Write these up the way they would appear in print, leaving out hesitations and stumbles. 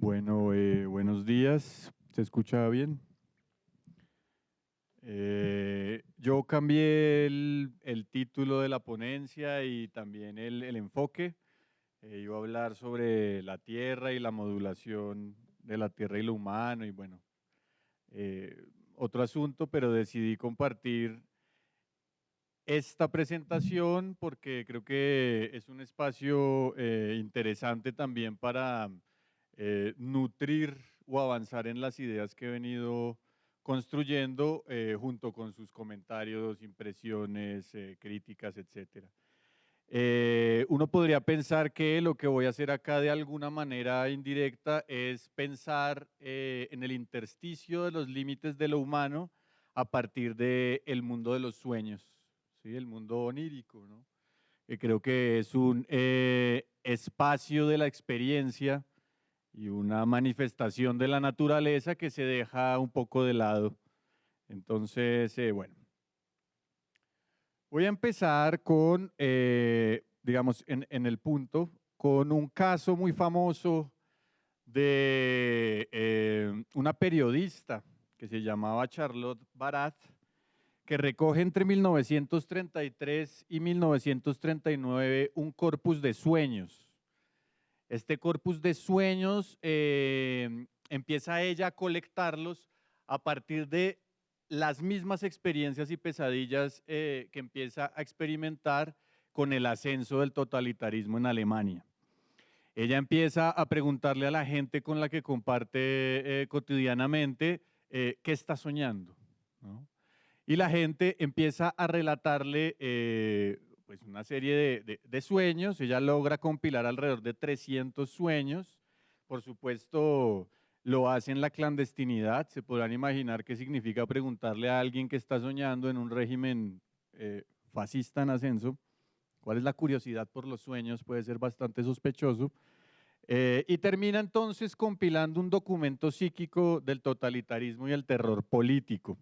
Bueno, buenos días. ¿Se escucha bien? Yo cambié el título de la ponencia y también el enfoque. Iba a hablar sobre la Tierra y la modulación de la Tierra y lo humano y bueno, eh, otro asunto, pero decidí compartir esta presentación porque creo que es un espacio interesante también para nutrir o avanzar en las ideas que he venido construyendo junto con sus comentarios, impresiones, críticas, etcétera. Uno podría pensar que lo que voy a hacer acá de alguna manera indirecta es pensar en el intersticio de los límites de lo humano a partir del mundo de los sueños, ¿sí? El mundo onírico, ¿no? Que creo que es un espacio de la experiencia y una manifestación de la naturaleza que se deja un poco de lado. Entonces, bueno, voy a empezar con, digamos, en el punto, con un caso muy famoso de una periodista que se llamaba Charlotte Barat, que recoge entre 1933 y 1939 un corpus de sueños. Este corpus de sueños empieza ella a colectarlos a partir de las mismas experiencias y pesadillas que empieza a experimentar con el ascenso del totalitarismo en Alemania. Ella empieza a preguntarle a la gente con la que comparte cotidianamente qué está soñando, ¿no? Y la gente empieza a relatarle pues una serie de sueños. Ella logra compilar alrededor de 300 sueños. Por supuesto, lo hace en la clandestinidad. Se podrán imaginar qué significa preguntarle a alguien que está soñando en un régimen fascista en ascenso. ¿Cuál es la curiosidad por los sueños? Puede ser bastante sospechoso. Y termina entonces compilando un documento psíquico del totalitarismo y el terror político.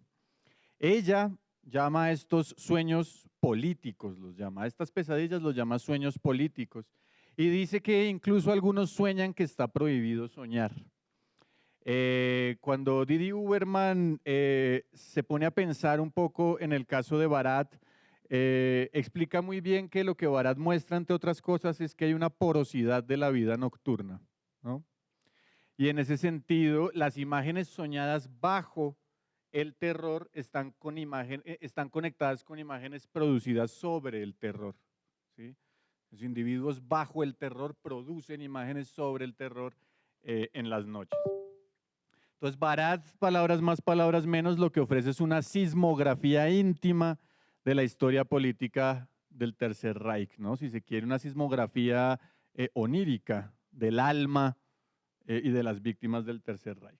Ella llama a estos sueños políticos, los llama, a estas pesadillas los llama sueños políticos. Y dice que incluso algunos sueñan que está prohibido soñar. Cuando Didi Uberman se pone a pensar un poco en el caso de Barat, explica muy bien que lo que Barat muestra, entre otras cosas, es que hay una porosidad de la vida nocturna, ¿no? Y en ese sentido, las imágenes soñadas bajo el terror están conectadas con imágenes producidas sobre el terror, ¿sí? Los individuos bajo el terror producen imágenes sobre el terror en las noches. Entonces, Barat, palabras más, palabras menos, lo que ofrece es una sismografía íntima de la historia política del Tercer Reich, ¿no? Si se quiere, una sismografía onírica del alma y de las víctimas del Tercer Reich.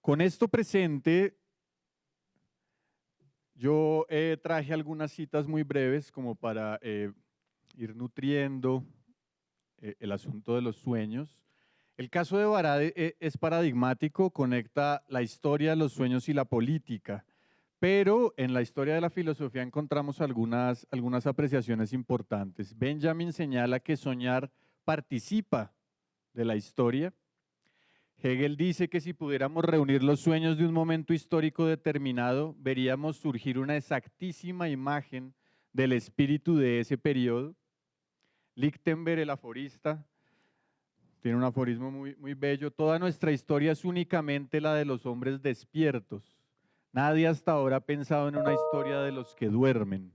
Con esto presente, yo traje algunas citas muy breves como para ir nutriendo el asunto de los sueños. El caso de Barade es paradigmático, conecta la historia, los sueños y la política, pero en la historia de la filosofía encontramos algunas apreciaciones importantes. Benjamin señala que soñar participa de la historia. Hegel dice que si pudiéramos reunir los sueños de un momento histórico determinado, veríamos surgir una exactísima imagen del espíritu de ese periodo. Lichtenberg, el aforista, tiene un aforismo muy bello. Toda nuestra historia es únicamente la de los hombres despiertos. Nadie hasta ahora ha pensado en una historia de los que duermen.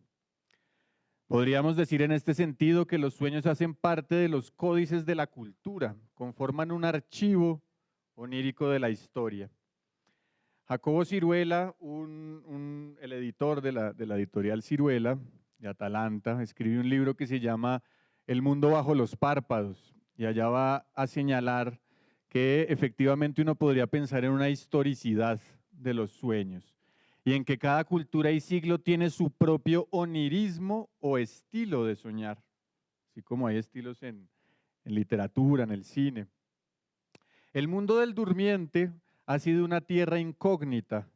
Podríamos decir en este sentido que los sueños hacen parte de los códices de la cultura, conforman un archivo onírico de la historia. Jacobo Ciruela, el editor de la editorial Ciruela, de Atalanta, escribe un libro que se llama El mundo bajo los párpados, y allá va a señalar que efectivamente uno podría pensar en una historicidad de los sueños y en que cada cultura y siglo tiene su propio onirismo o estilo de soñar, así como hay estilos en literatura, en el cine. El mundo del durmiente ha sido una tierra incógnita.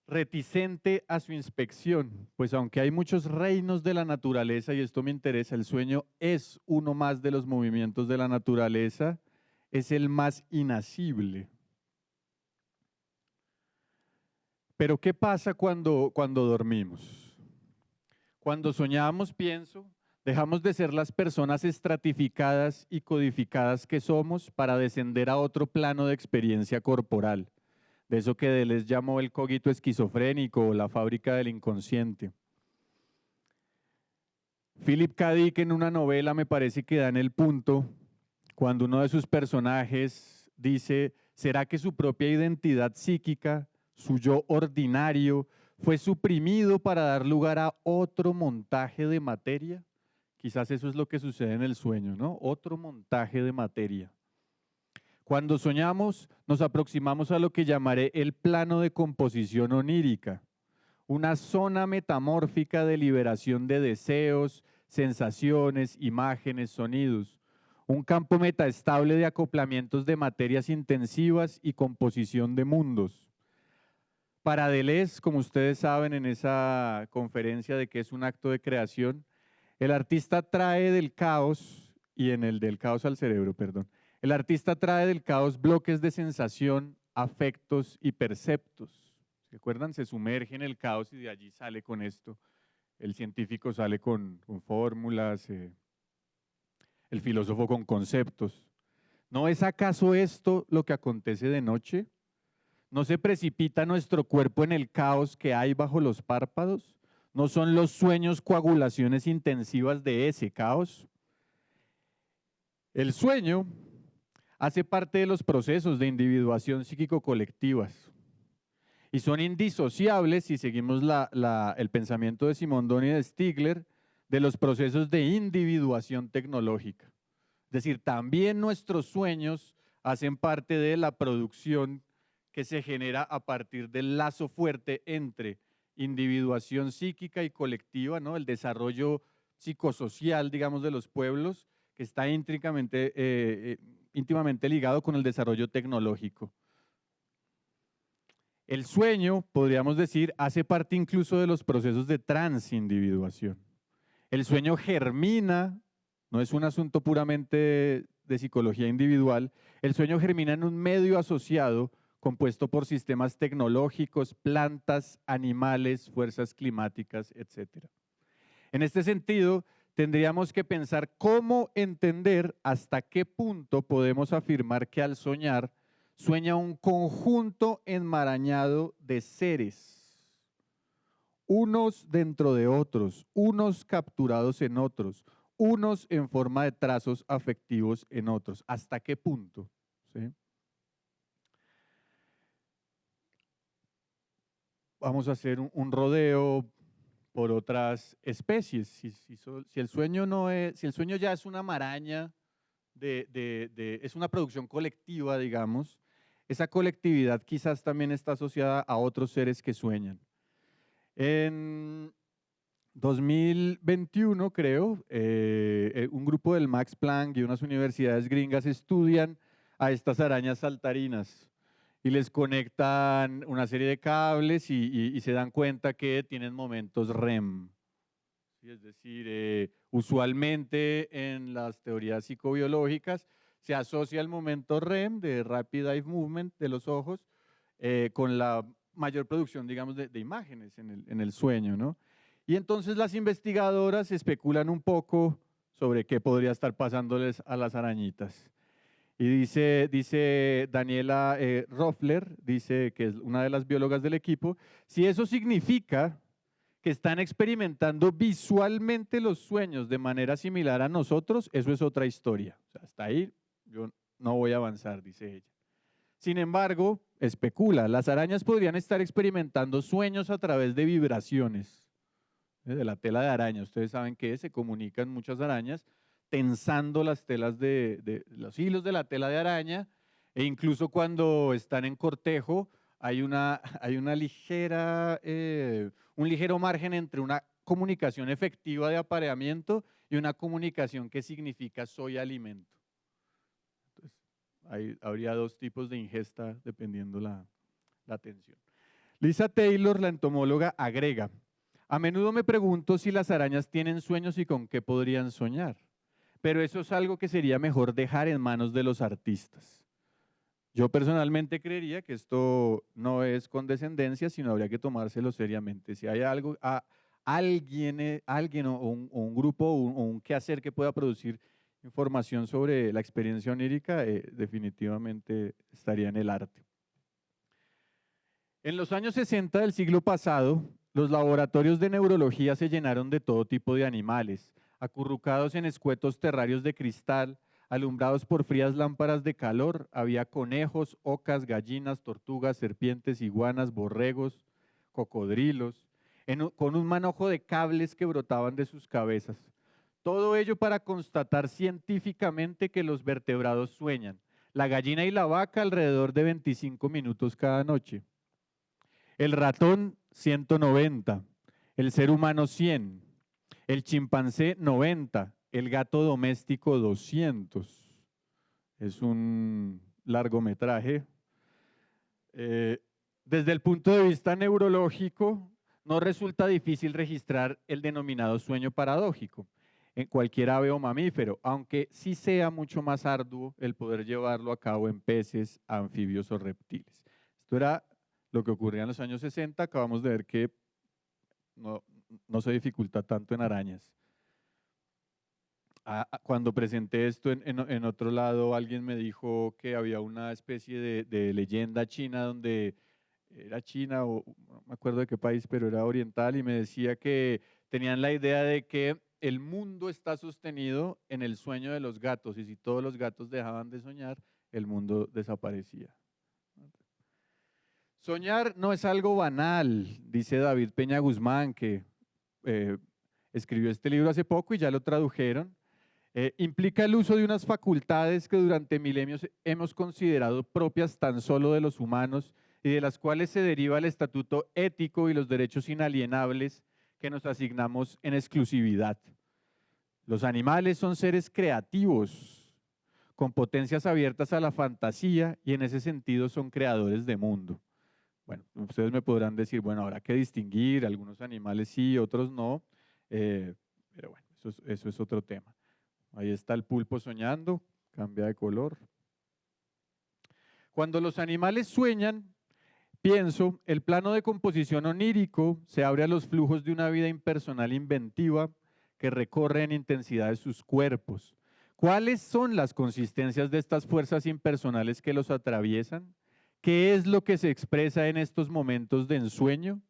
reticente a su inspección, pues aunque hay muchos reinos de la naturaleza, y esto me interesa, el sueño es uno más de los movimientos de la naturaleza, es el más inasible. Pero ¿qué pasa cuando dormimos? Cuando soñamos, pienso, dejamos de ser las personas estratificadas y codificadas que somos para descender a otro plano de experiencia corporal, de eso que Deleuze llamó el cogito esquizofrénico o la fábrica del inconsciente. Philip K. Dick en una novela me parece que da en el punto cuando uno de sus personajes dice, ¿será que su propia identidad psíquica, su yo ordinario, fue suprimido para dar lugar a otro montaje de materia? Quizás eso es lo que sucede en el sueño, ¿no? Otro montaje de materia. Cuando soñamos, nos aproximamos a lo que llamaré el plano de composición onírica, una zona metamórfica de liberación de deseos, sensaciones, imágenes, sonidos, un campo metaestable de acoplamientos de materias intensivas y composición de mundos. Para Deleuze, como ustedes saben en esa conferencia de que es un acto de creación, el artista trae del caos, y en el del caos al cerebro, perdón, el artista trae del caos bloques de sensación, afectos y perceptos. ¿Se acuerdan? Se sumerge en el caos y de allí sale con esto. El científico sale con fórmulas, el filósofo con conceptos. ¿No es acaso esto lo que acontece de noche? ¿No se precipita nuestro cuerpo en el caos que hay bajo los párpados? ¿No son los sueños coagulaciones intensivas de ese caos? El sueño hace parte de los procesos de individuación psíquico-colectivas y son indisociables, si seguimos el pensamiento de Simondon y de Stigler, de los procesos de individuación tecnológica. Es decir, también nuestros sueños hacen parte de la producción que se genera a partir del lazo fuerte entre individuación psíquica y colectiva, ¿no? El desarrollo psicosocial, digamos, de los pueblos, que está íntimamente ligado con el desarrollo tecnológico. El sueño, podríamos decir, hace parte incluso de los procesos de transindividuación. El sueño germina, no es un asunto puramente de psicología individual, el sueño germina en un medio asociado compuesto por sistemas tecnológicos, plantas, animales, fuerzas climáticas, etc. En este sentido, tendríamos que pensar cómo entender hasta qué punto podemos afirmar que al soñar sueña un conjunto enmarañado de seres, unos dentro de otros, unos capturados en otros, unos en forma de trazos afectivos en otros. ¿Hasta qué punto? ¿Sí? Vamos a hacer un rodeo por otras especies. Si el sueño si el sueño ya es una maraña, es una producción colectiva, digamos, esa colectividad quizás también está asociada a otros seres que sueñan. En 2021, creo, un grupo del Max Planck y unas universidades gringas estudian a estas arañas saltarinas y les conectan una serie de cables y se dan cuenta que tienen momentos REM. ¿Sí? Es decir, usualmente en las teorías psicobiológicas se asocia el momento REM, de Rapid Eye Movement, de los ojos, con la mayor producción, digamos, de imágenes en el sueño, ¿no? Y entonces las investigadoras especulan un poco sobre qué podría estar pasándoles a las arañitas. Y dice Daniela Roffler, dice que es una de las biólogas del equipo, si eso significa que están experimentando visualmente los sueños de manera similar a nosotros, eso es otra historia. O sea, hasta ahí yo no voy a avanzar, dice ella. Sin embargo, especula, las arañas podrían estar experimentando sueños a través de vibraciones de la tela de araña. Ustedes saben que se comunican muchas arañas tensando las telas los hilos de la tela de araña, e incluso cuando están en cortejo hay una ligera, un ligero margen entre una comunicación efectiva de apareamiento y una comunicación que significa soy alimento. Entonces, habría dos tipos de ingesta dependiendo la tensión. Lisa Taylor, la entomóloga, agrega: a menudo me pregunto si las arañas tienen sueños y con qué podrían soñar, pero eso es algo que sería mejor dejar en manos de los artistas. Yo personalmente creería que esto no es condescendencia, sino habría que tomárselo seriamente. Si hay algo, alguien o un grupo o un quehacer que pueda producir información sobre la experiencia onírica, definitivamente estaría en el arte. En los años 60 del siglo pasado, los laboratorios de neurología se llenaron de todo tipo de animales, acurrucados en escuetos terrarios de cristal, alumbrados por frías lámparas de calor. Había conejos, ocas, gallinas, tortugas, serpientes, iguanas, borregos, cocodrilos, con un manojo de cables que brotaban de sus cabezas. Todo ello para constatar científicamente que los vertebrados sueñan. La gallina y la vaca alrededor de 25 minutos cada noche. El ratón 190, el ser humano 100, el chimpancé 90, el gato doméstico 200. Es un largometraje. Desde el punto de vista neurológico, no resulta difícil registrar el denominado sueño paradójico en cualquier ave o mamífero, aunque sí sea mucho más arduo el poder llevarlo a cabo en peces, anfibios o reptiles. Esto era lo que ocurría en los años 60, acabamos de ver que no se dificulta tanto en arañas. Cuando presenté esto en otro lado, alguien me dijo que había una especie de leyenda china donde era China o no me acuerdo de qué país, pero era oriental, y me decía que tenían la idea de que el mundo está sostenido en el sueño de los gatos, y si todos los gatos dejaban de soñar, el mundo desaparecía. Soñar no es algo banal, dice David Peña Guzmán, que escribió este libro hace poco y ya lo tradujeron. Implica el uso de unas facultades que durante milenios hemos considerado propias tan solo de los humanos y de las cuales se deriva el estatuto ético y los derechos inalienables que nos asignamos en exclusividad. Los animales son seres creativos, con potencias abiertas a la fantasía, y en ese sentido son creadores de mundo. Bueno, ustedes me podrán decir, bueno, habrá que distinguir, algunos animales sí, otros no, pero bueno, eso es otro tema. Ahí está el pulpo soñando, cambia de color. Cuando los animales sueñan, pienso, el plano de composición onírico se abre a los flujos de una vida impersonal inventiva que recorre en intensidad de sus cuerpos. ¿Cuáles son las consistencias de estas fuerzas impersonales que los atraviesan? ¿Qué es lo que se expresa en estos momentos de ensueño?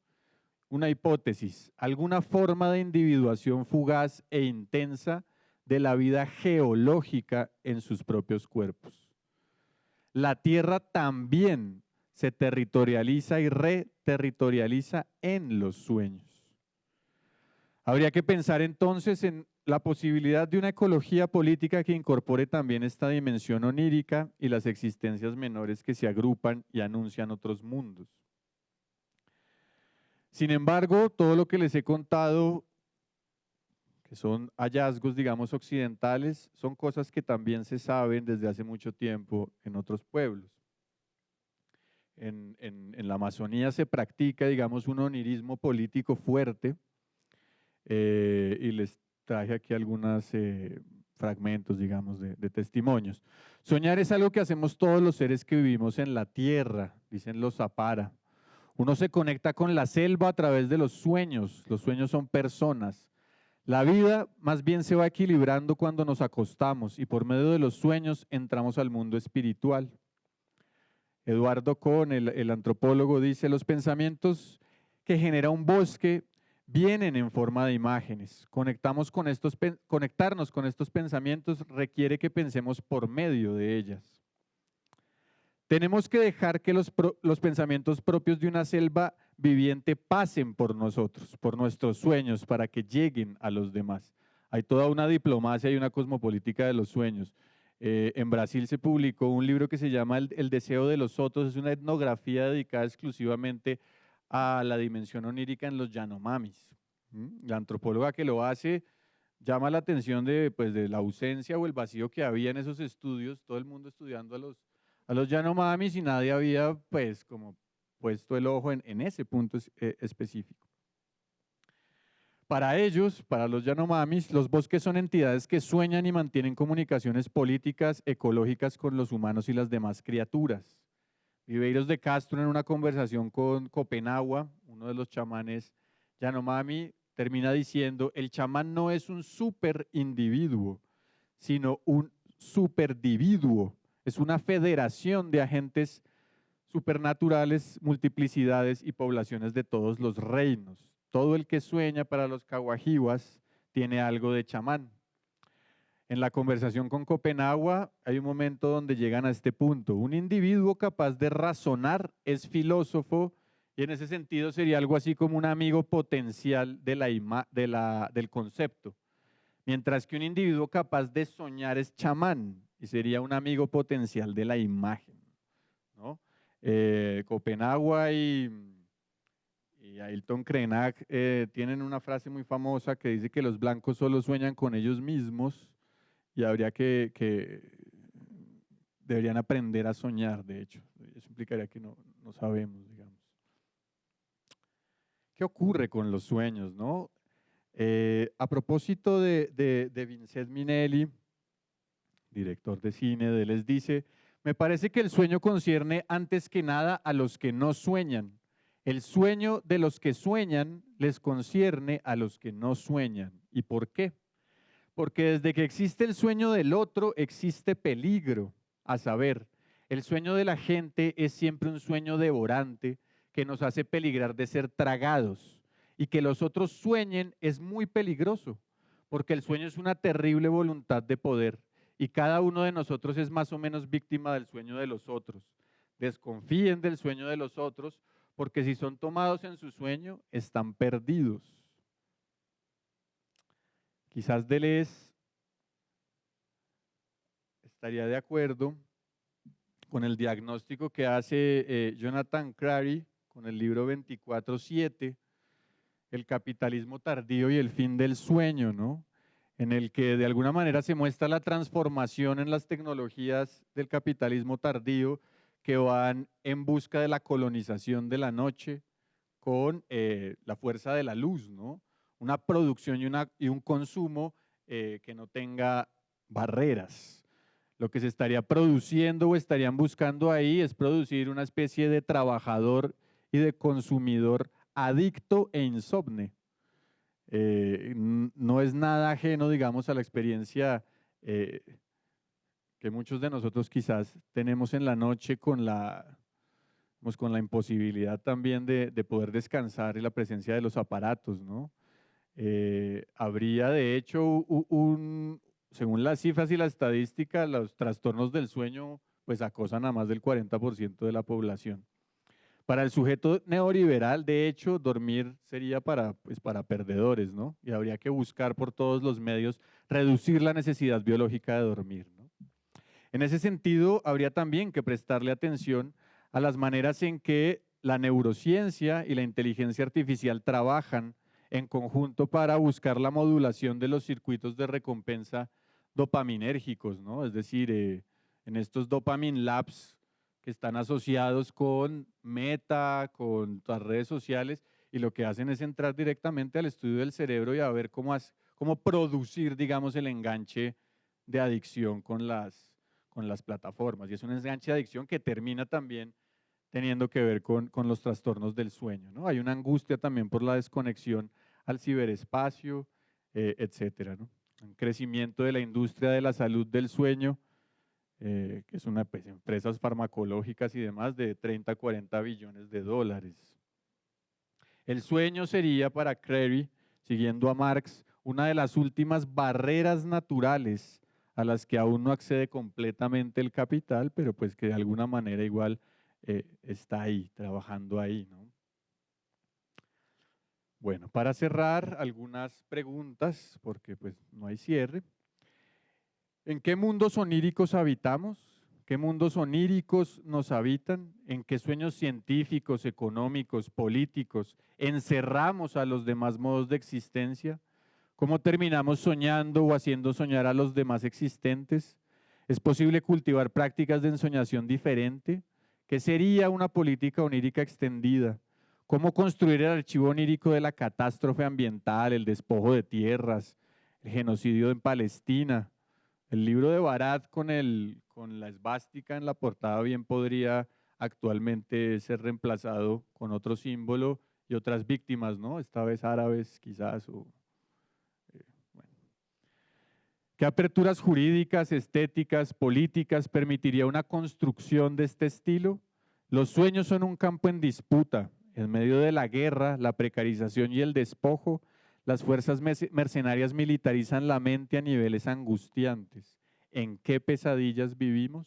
Una hipótesis, alguna forma de individuación fugaz e intensa de la vida geológica en sus propios cuerpos. La Tierra también se territorializa y reterritorializa en los sueños. Habría que pensar entonces en la posibilidad de una ecología política que incorpore también esta dimensión onírica y las existencias menores que se agrupan y anuncian otros mundos. Sin embargo, todo lo que les he contado, que son hallazgos, digamos, occidentales, son cosas que también se saben desde hace mucho tiempo en otros pueblos. En la Amazonía se practica, digamos, un onirismo político fuerte, y les traje aquí algunos fragmentos, digamos, de testimonios. Soñar es algo que hacemos todos los seres que vivimos en la tierra, dicen los Zapara. Uno se conecta con la selva a través de los sueños son personas. La vida más bien se va equilibrando cuando nos acostamos y por medio de los sueños entramos al mundo espiritual. Eduardo Kohn, el antropólogo, dice, los pensamientos que genera un bosque vienen en forma de imágenes. Conectarnos con estos pensamientos requiere que pensemos por medio de ellas. Tenemos que dejar que los pensamientos propios de una selva viviente pasen por nosotros, por nuestros sueños, para que lleguen a los demás. Hay toda una diplomacia y una cosmopolítica de los sueños. En Brasil se publicó un libro que se llama El deseo de los otros, es una etnografía dedicada exclusivamente a la dimensión onírica en los Yanomamis. La antropóloga que lo hace llama la atención de la ausencia o el vacío que había en esos estudios, todo el mundo estudiando a los Yanomamis y nadie había como puesto el ojo en ese punto específico. Para ellos, para los Yanomamis, los bosques son entidades que sueñan y mantienen comunicaciones políticas, ecológicas con los humanos y las demás criaturas. Viveiros de Castro, en una conversación con Copenagua, uno de los chamanes Yanomami, termina diciendo: el chamán no es un superindividuo, sino un superdividuo. Es una federación de agentes supernaturales, multiplicidades y poblaciones de todos los reinos. Todo el que sueña, para los Caguajiwas, tiene algo de chamán. En la conversación con Copenagua hay un momento donde llegan a este punto: un individuo capaz de razonar es filósofo, y en ese sentido sería algo así como un amigo potencial del concepto, mientras que un individuo capaz de soñar es chamán y sería un amigo potencial de la imagen, ¿no? Copenagua y Ailton Krenak tienen una frase muy famosa que dice que los blancos solo sueñan con ellos mismos, y habría deberían aprender a soñar, de hecho. Eso implicaría que no sabemos, digamos. ¿Qué ocurre con los sueños, no? A propósito de Vincent Minnelli, director de cine, de él les dice: me parece que el sueño concierne antes que nada a los que no sueñan. El sueño de los que sueñan les concierne a los que no sueñan. ¿Y por qué? Porque desde que existe el sueño del otro, existe peligro. A saber, el sueño de la gente es siempre un sueño devorante que nos hace peligrar de ser tragados. Y que los otros sueñen es muy peligroso, porque el sueño es una terrible voluntad de poder, y cada uno de nosotros es más o menos víctima del sueño de los otros. Desconfíen del sueño de los otros, porque si son tomados en su sueño, están perdidos. Quizás Deleuze estaría de acuerdo con el diagnóstico que hace Jonathan Crary con el libro 24/7, El capitalismo tardío y el fin del sueño, ¿no? En el que de alguna manera se muestra la transformación en las tecnologías del capitalismo tardío, que van en busca de la colonización de la noche con la fuerza de la luz, ¿no? Una producción y un consumo que no tenga barreras. Lo que se estaría produciendo o estarían buscando ahí es producir una especie de trabajador y de consumidor adicto e insomne. No es nada ajeno, digamos, a la experiencia que muchos de nosotros quizás tenemos en la noche con la imposibilidad también de poder descansar y la presencia de los aparatos, ¿no? Habría de hecho según las cifras y la estadística, los trastornos del sueño pues acosan a más del 40% de la población. Para el sujeto neoliberal, de hecho, dormir sería para perdedores, ¿no? Y habría que buscar por todos los medios reducir la necesidad biológica de dormir, ¿no? En ese sentido, habría también que prestarle atención a las maneras en que la neurociencia y la inteligencia artificial trabajan en conjunto para buscar la modulación de los circuitos de recompensa dopaminérgicos, ¿no? Es decir, en estos dopamine labs que están asociados con Meta, con las redes sociales, y lo que hacen es entrar directamente al estudio del cerebro y a ver cómo producir, digamos, el enganche de adicción con las plataformas. Y es un enganche de adicción que termina también teniendo que ver con los trastornos del sueño, ¿no? Hay una angustia también por la desconexión al ciberespacio, etcétera, ¿no? Un crecimiento de la industria de la salud del sueño, que es una, pues, empresas farmacológicas y demás, de 30 a 40 billones de dólares. El sueño sería, para Crary, siguiendo a Marx, una de las últimas barreras naturales a las que aún no accede completamente el capital, pero pues que de alguna manera igual está ahí, trabajando ahí, ¿no? Bueno, para cerrar, algunas preguntas, porque pues no hay cierre. ¿En qué mundos oníricos habitamos? ¿Qué mundos oníricos nos habitan? ¿En qué sueños científicos, económicos, políticos encerramos a los demás modos de existencia? ¿Cómo terminamos soñando o haciendo soñar a los demás existentes? ¿Es posible cultivar prácticas de ensoñación diferente ¿Qué sería una política onírica extendida? ¿Cómo construir el archivo onírico de la catástrofe ambiental, el despojo de tierras, el genocidio en Palestina? El libro de Barat con la esvástica en la portada bien podría actualmente ser reemplazado con otro símbolo y otras víctimas, ¿no? Esta vez árabes quizás. Bueno. ¿Qué aperturas jurídicas, estéticas, políticas permitiría una construcción de este estilo? Los sueños son un campo en disputa. En medio de la guerra, la precarización y el despojo, las fuerzas mercenarias militarizan la mente a niveles angustiantes. ¿En qué pesadillas vivimos?